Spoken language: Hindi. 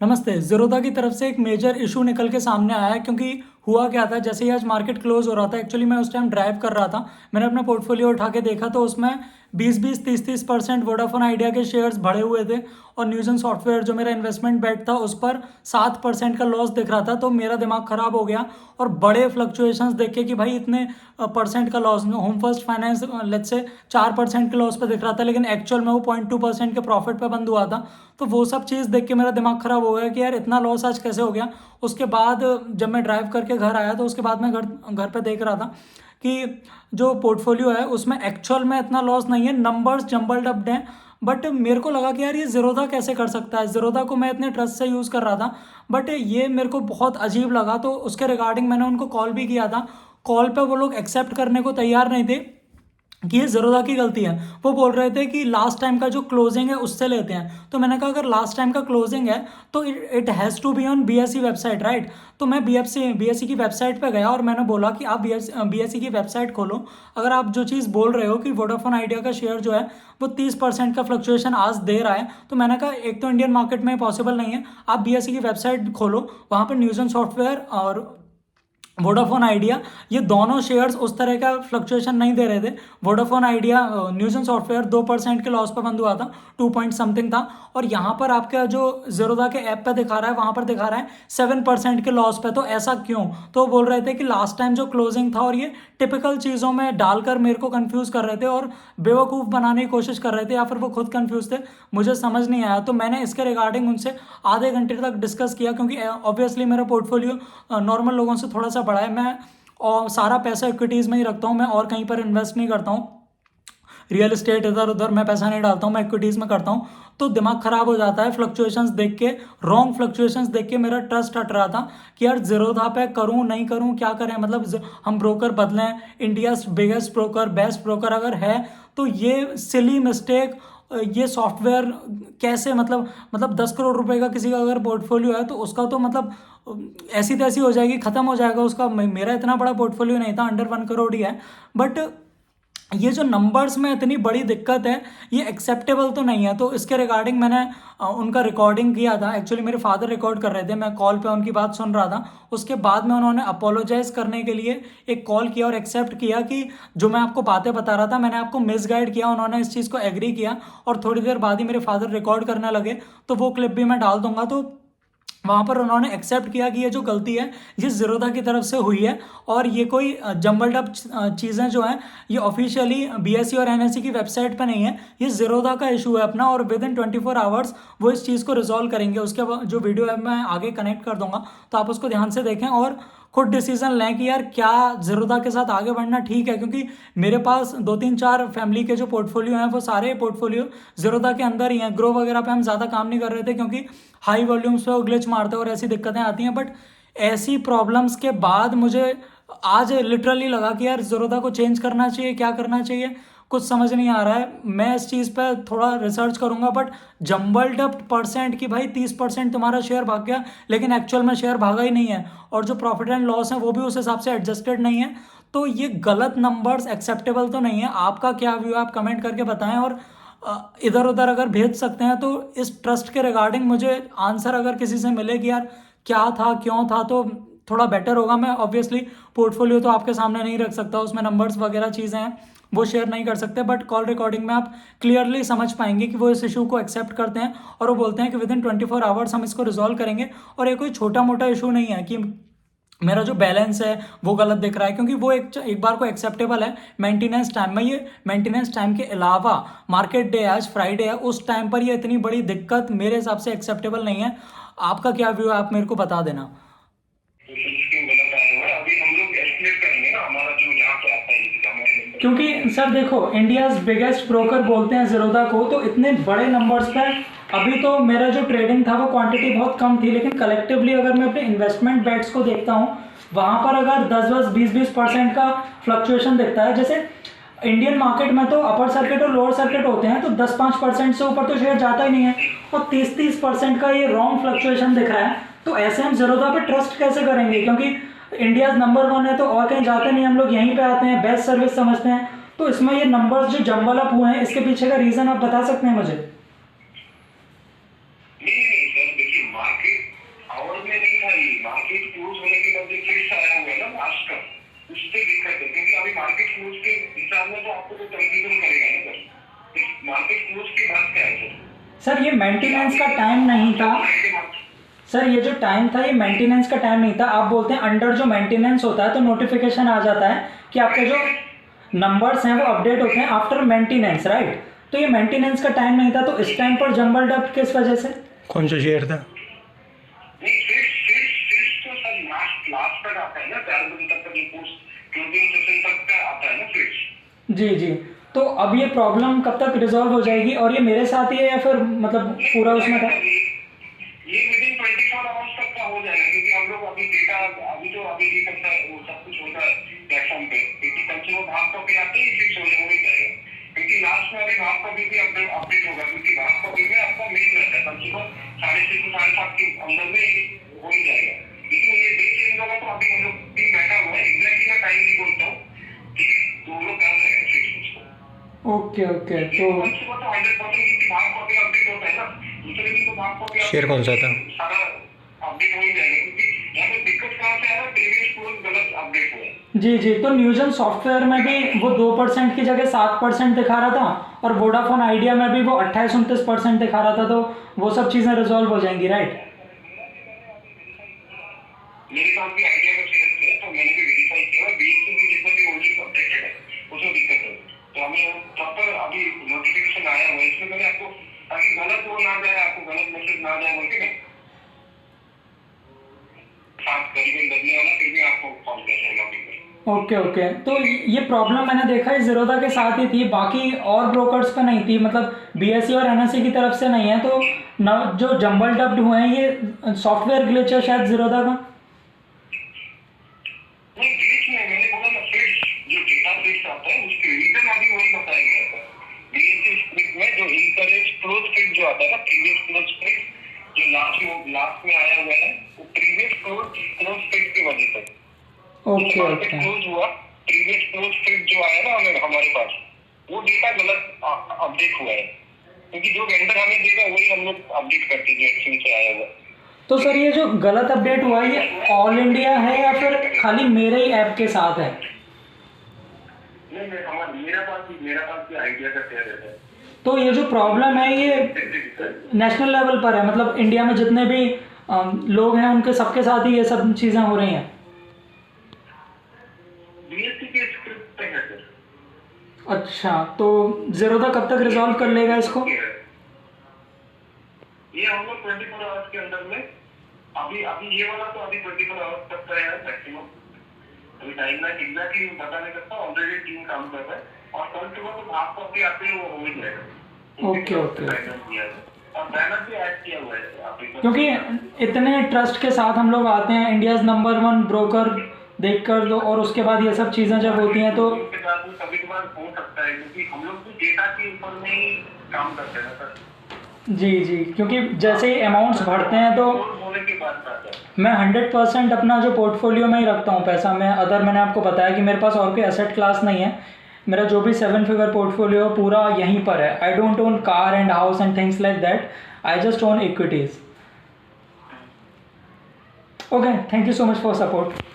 नमस्ते। ज़ीरोधा की तरफ से एक मेजर इशू निकल के सामने आया है, क्योंकि हुआ क्या था, जैसे ही आज मार्केट क्लोज हो रहा था, एक्चुअली मैं उस टाइम ड्राइव कर रहा था। मैंने अपना पोर्टफोलियो उठा के देखा तो उसमें 20-20, 30-30% वोडाफोन आइडिया के शेयर्स बढ़े हुए थे, और न्यूज़न सॉफ्टवेयर जो मेरा इन्वेस्टमेंट बेट था उस पर 7% का लॉस दिख रहा था। तो मेरा दिमाग ख़राब हो गया, और बड़े फ्लक्चुएशंस देख के कि भाई इतने परसेंट का loss, home first finance let's say 4% के लॉस पे दिख रहा था, लेकिन एक्चुअल में वो 0.2% के प्रॉफिट पे बंद हुआ था। तो वो सब चीज़ देख के मेरा दिमाग ख़राब हो गया कि यार इतना लॉस आज कैसे हो गया। उसके बाद जब मैं ड्राइव करके घर आया तो उसके बाद मैं घर घर पे देख रहा था कि जो पोर्टफोलियो है उसमें एक्चुअल में इतना लॉस नहीं है, नंबर्स जम्बल्ड अप हैं। बट मेरे को लगा कि यार ये ज़ीरोधा कैसे कर सकता है, ज़ीरोधा को मैं इतने ट्रस्ट से यूज़ कर रहा था। बट ये मेरे को बहुत अजीब लगा, तो उसके रिगार्डिंग मैंने उनको कॉल भी किया था। कॉल पे वो लोग एक्सेप्ट करने को तैयार नहीं थे कि ये ज़ीरोधा की गलती है। वो बोल रहे थे कि लास्ट टाइम का जो क्लोजिंग है उससे लेते हैं। तो मैंने कहा अगर लास्ट टाइम का क्लोजिंग है तो it has to be on BSE website, right. तो मैं बीएसई की वेबसाइट पे गया और मैंने बोला कि आप बीएसई की वेबसाइट खोलो। अगर आप जो चीज़ बोल रहे हो कि वोडाफोन आइडिया का शेयर जो है वो 30% का फ्लक्चुएशन आज दे रहा है, तो मैंने कहा एक तो इंडियन मार्केट में पॉसिबल नहीं है। आप बीएसई की वेबसाइट खोलो, वहाँ पर न्यूज़न सॉफ्टवेयर और वोडाफोन आइडिया ये दोनों शेयर्स उस तरह का फ्लक्चुएशन नहीं दे रहे थे। वोडाफोन आइडिया न्यूज़न सॉफ्टवेयर 2% के लॉस पर बंद हुआ था, 2 पॉइंट समथिंग था। और यहाँ पर आपका जो ज़ीरोधा के ऐप पे दिखा रहा है वहाँ पर दिखा रहा है 7% के लॉस पे। तो ऐसा क्यों? तो बोल रहे थे कि लास्ट टाइम जो क्लोजिंग था, और ये टिपिकल चीज़ों में डालकर मेरे को कंफ्यूज कर रहे थे और बेवकूफ़ बनाने की कोशिश कर रहे थे, या फिर वो खुद कंफ्यूज थे, मुझे समझ नहीं आया। तो मैंने इसके रिगार्डिंग उनसे आधे घंटे तक डिस्कस किया, क्योंकि ऑब्वियसली मेरा पोर्टफोलियो नॉर्मल लोगों से थोड़ा सा बड़ा है। मैं और सारा पैसा इक्विटीज़ में ही रखता हूँ, मैं और कहीं पर इन्वेस्ट नहीं करता हूँ। रियल एस्टेट इधर उधर मैं पैसा नहीं डालता हूँ, मैं इक्विटीज़ में करता हूँ। तो दिमाग ख़राब हो जाता है फ्लक्चुएशंस देख के, रॉन्ग फ्लक्चुएशंस देख के मेरा ट्रस्ट हट रहा था कि यार ज़ीरोधा पे करूँ नहीं करूँ, क्या करें। मतलब हम ब्रोकर बदलें, India biggest broker, best broker अगर है तो ये सिली मिस्टेक, ये सॉफ्टवेयर कैसे, मतलब 10 करोड़ रुपए का किसी का अगर पोर्टफोलियो है तो उसका तो मतलब ऐसी तैसी हो जाएगी, ख़त्म हो जाएगा उसका। मेरा इतना बड़ा पोर्टफोलियो नहीं था, अंडर 1 करोड़ ही है। बट ये जो नंबर्स में इतनी बड़ी दिक्कत है, ये एक्सेप्टेबल तो नहीं है। तो इसके रिगार्डिंग मैंने उनका रिकॉर्डिंग किया था। एक्चुअली मेरे फादर रिकॉर्ड कर रहे थे, मैं कॉल पे उनकी बात सुन रहा था। उसके बाद में उन्होंने अपोलोजाइज करने के लिए एक कॉल किया और एक्सेप्ट किया कि जो मैं आपको बातें बता रहा था मैंने आपको मिसगाइड किया। उन्होंने इस चीज़ को एग्री किया, और थोड़ी देर बाद ही मेरे फादर रिकॉर्ड करने लगे। तो वो क्लिप भी मैं डाल दूंगा। तो वहाँ पर उन्होंने एक्सेप्ट किया कि ये जो गलती है ये ज़ीरोधा की तरफ से हुई है, और ये कोई जम्बल्ड अप चीज़ें जो हैं ये ऑफिशियली बीएसई और एनएसई की वेबसाइट पे नहीं है। ये ज़ीरोधा का इशू है अपना, और विद इन 24 आवर्स वो इस चीज़ को रिजॉल्व करेंगे। उसके बाद जो वीडियो है मैं आगे कनेक्ट कर दूंगा, तो आप उसको ध्यान से देखें और खुद डिसीजन लें कि यार क्या ज़ीरोधा के साथ आगे बढ़ना ठीक है। क्योंकि मेरे पास 2-3-4 फैमिली के जो पोर्टफोलियो हैं वो सारे पोर्टफोलियो ज़ीरोधा के अंदर ही हैं। ग्रो वगैरह पे हम ज़्यादा काम नहीं कर रहे थे, क्योंकि हाई वॉल्यूम्स पे वो ग्लिच मारते हैं और ऐसी दिक्कतें आती हैं। बट ऐसी प्रॉब्लम्स के बाद मुझे आज लिटरली लगा कि यार ज़ीरोधा को चेंज करना चाहिए, क्या करना चाहिए कुछ समझ नहीं आ रहा है। मैं इस चीज़ पे थोड़ा रिसर्च करूंगा। बट जम्बल्ड अप परसेंट कि भाई 30% तुम्हारा शेयर भाग गया, लेकिन एक्चुअल में शेयर भागा ही नहीं है, और जो प्रॉफिट एंड लॉस है वो भी उस हिसाब से एडजस्टेड नहीं है। तो ये गलत नंबर्स एक्सेप्टेबल तो नहीं है। आपका क्या व्यू है, आप कमेंट करके बताएं। और इधर उधर अगर भेज सकते हैं तो इस ट्रस्ट के रिगार्डिंग मुझे आंसर अगर किसी से मिले कि यार क्या था क्यों था, तो थोड़ा बेटर होगा। मैं ऑब्वियसली पोर्टफोलियो तो आपके सामने नहीं रख सकता, उसमें नंबर्स वगैरह चीज़ें हैं वो शेयर नहीं कर सकते। बट कॉल रिकॉर्डिंग में आप क्लियरली समझ पाएंगे कि वो इस इशू को एक्सेप्ट करते हैं, और वो बोलते हैं कि विद इन 24 आवर्स हम इसको रिजॉल्व करेंगे। और ये कोई छोटा मोटा इशू नहीं है कि मेरा जो बैलेंस है वो गलत दिख रहा है, क्योंकि वो एक बार को एक्सेप्टेबल है मेंटेनेंस टाइम में। ये मेंटेनेंस टाइम के अलावा मार्केट डे आज फ्राइडे है, उस टाइम पर ये इतनी बड़ी दिक्कत मेरे हिसाब से एक्सेप्टेबल नहीं है। आपका क्या व्यू है, आप मेरे को बता देना। क्योंकि सर देखो, इंडियाज बिगेस्ट ब्रोकर बोलते हैं ज़ीरोधा को, तो इतने बड़े नंबर्स पे अभी तो मेरा जो ट्रेडिंग था वो क्वांटिटी बहुत कम थी, लेकिन कलेक्टिवली अगर मैं अपने इन्वेस्टमेंट बेट्स को देखता हूँ वहाँ पर अगर 10-10, 20-20% का फ्लक्चुएशन दिखता है। जैसे इंडियन मार्केट में तो अपर सर्किट और लोअर सर्किट होते हैं, तो 10-5% से ऊपर तो शेयर जाता ही नहीं है, और 30-30% का ये रॉन्ग फ्लक्चुएशन दिख रहा है। तो ऐसे हम ज़ीरोधा पे ट्रस्ट कैसे करेंगे? क्योंकि इंडिया नंबर 1 है, तो और कहीं जाते नहीं, हम लोग यहीं पे आते हैं, बेस्ट सर्विस समझते हैं। तो इसमें ये नंबर्स जो जंबल अप हुए हैं, इसके पीछे का रीजन आप बता सकते हैं मुझे? नहीं नहीं सर, देखिए मार्केट सर ये मेंटेनेंस का टाइम नहीं था। सर ये जो टाइम था ये मेंटेनेंस का टाइम नहीं था। आप बोलते हैं अंडर जो मेंटेनेंस होता है तो नोटिफिकेशन आ जाता है कि आपके जो नंबर्स हैं वो अपडेट होते हैं आफ्टर मेंटेनेंस, राइट? तो ये मेंटेनेंस का टाइम नहीं था, तो इस टाइम पर जंबल डब किस वजह से? कौन सा शेयर था? नहीं, फिक्स तो सर लास्ट तक आता है ना, 4 दिन तक रिपोर्ट क्लोजिंग सेशन तक का आता है ना फिक्स। जी जी। तो अब ये प्रॉब्लम कब तक रिजॉल्व हो जाएगी, और ये मेरे साथ ही है या फिर मतलब पूरा उसमें था? ये विदिन 24 आवर्स तक का हो जाएगा, क्योंकि हम लोग अभी डेटा अभी ये करता है, वो सब कुछ होता है प्लेटफॉर्म पे, क्योंकि कल से वो भाग कॉपी आते ही फिक्स हो ही जाएगा। क्योंकि लास्ट में अभी भाग कॉपी भी अपडेट होगा, क्योंकि भाग कॉपी में आपका मिल जाता है कल सुबह 6:30 से 7:30 के अंदर में हो ही जाएगा। लेकिन ये डे चेंज होगा तो अभी हम लोग टीम बैठा हुआ है, एग्जैक्टली मैं टाइम नहीं बोलता हूँ, ठीक है? तो वो लोग कर लेंगे फिक्स उसको। Okay okay. तो कल सुबह तो 100% क्योंकि भाग कॉपी अपडेट होता है ना, दूसरे दिन तो भाग कॉपी शेयर कौन सा था? सारा अपडेट हो ही जाएगा, क्योंकि यहाँ पे दिक्कत कहाँ से है ना, प्रीवियस क्लोज गलत अपडेट हुआ है। जी जी। तो न्यूजन सॉफ्टवेयर में भी वो 2% की जगह 7% दिखा रहा था, और वोडाफोन आइडिया में भी वो 28-29% दिखा रहा था, तो वो सब चीज़ें रिजॉल्व हो जाएंगी, राइट? मेरे साथ भी आइडिया का शेयर थे, तो मैंने भी वेरीफाई किया, बीएससी की जितना भी ओनली अपडेटेड है उसमें दिक्कत है। तो हमें प्रॉपर अभी नोटिफिकेशन आया हुआ है, इसमें मैंने आपको, ताकि गलत वो ना जाए, आपको गलत मैसेज ना जाए बोल के मैं साथ करीबन बदले वाला फिर भी आपको कॉल किया लॉगिन में। Okay okay. तो ये प्रॉब्लम मैंने देखा है ज़ीरोधा के साथ ही थी, बाकी और ब्रोकर्स पे नहीं थी, मतलब बीएसई और एनएसई की तरफ से नहीं है। तो न जो जंबल डब्ड हुए हैं ये सॉफ्टवेयर ग्लिच है शायद ज़ीरोधा का। नहीं, ग्लिच नहीं, मैंने बोला ना फिक्स, जो डेटा फिक्स आता है उसके रीजन अभी वही बताया गया था। बीएससी स्क्रिप्ट में जो इनकरेज क्लोज फिक्स जो आता है ना, प्रीवियस क्लोज फिक्स जो लास्ट में आया हुआ है, वो प्रीवियस क्लोज फिक्स की वजह से ओके ओके। क्लोज हुआ। प्रीवियस क्लोज फिक्स जो आया ना हमारे पास, वो डेटा गलत अपडेट हुआ है, क्योंकि जो वेंडर हमें देगा वही हम लोग अपडेट करते हैं जो एक्चुअली से आया हुआ। तो सर ये जो गलत अपडेट हुआ है ये ऑल इंडिया है या फिर खाली मेरे ही ऐप के साथ है? नहीं, मेरा पास भी आइडिया का शेयर है। तो ये जो प्रॉब्लम है ये नेशनल लेवल पर है, मतलब इंडिया में जितने भी लोग हैं उनके सबके साथ ही ये सब चीज़ें हो रही हैं? बीएससी के स्क्रिप्ट पे है सर। अच्छा, तो ज़ीरोधा कब तक रिजॉल्व कर लेगा इसको? ये हम लोग 24 आवर्स के अंदर में, अभी ये वाला तो अभी 24 आवर्स तक का है मैक्सिमम। अभी टाइमलाइन एग्जैक्टली बता नहीं सकता, ऑलरेडी टीम काम कर रहा है, और कल सुबह तो भाग कॉपी आते ही वो हो ही जाएगा। Okay okay. और बैनर भी ऐड किया हुआ है आप, क्योंकि इतने ट्रस्ट के साथ हम लोग आते हैं, इंडियाज़ नंबर 1 ब्रोकर देख कर दो, और उसके बाद ये सब चीज़ें जब होती हैं तो कभी कभार हो सकता है, क्योंकि हम लोग भी डेटा के ऊपर में ही काम करते हैं सर। जी जी। क्योंकि जैसे ही अमाउंट्स बढ़ते हैं तो होने के बाद आता है। मैं 100% अपना जो पोर्टफोलियो में ही रखता हूँ पैसा। मैंने आपको बताया कि मेरे पास और कोई एसेट क्लास नहीं है। मेरा जो भी 7 फिगर पोर्टफोलियो पूरा यहीं पर है। I don't own car and house and things like that, I just own equities. Okay, thank you so much for support.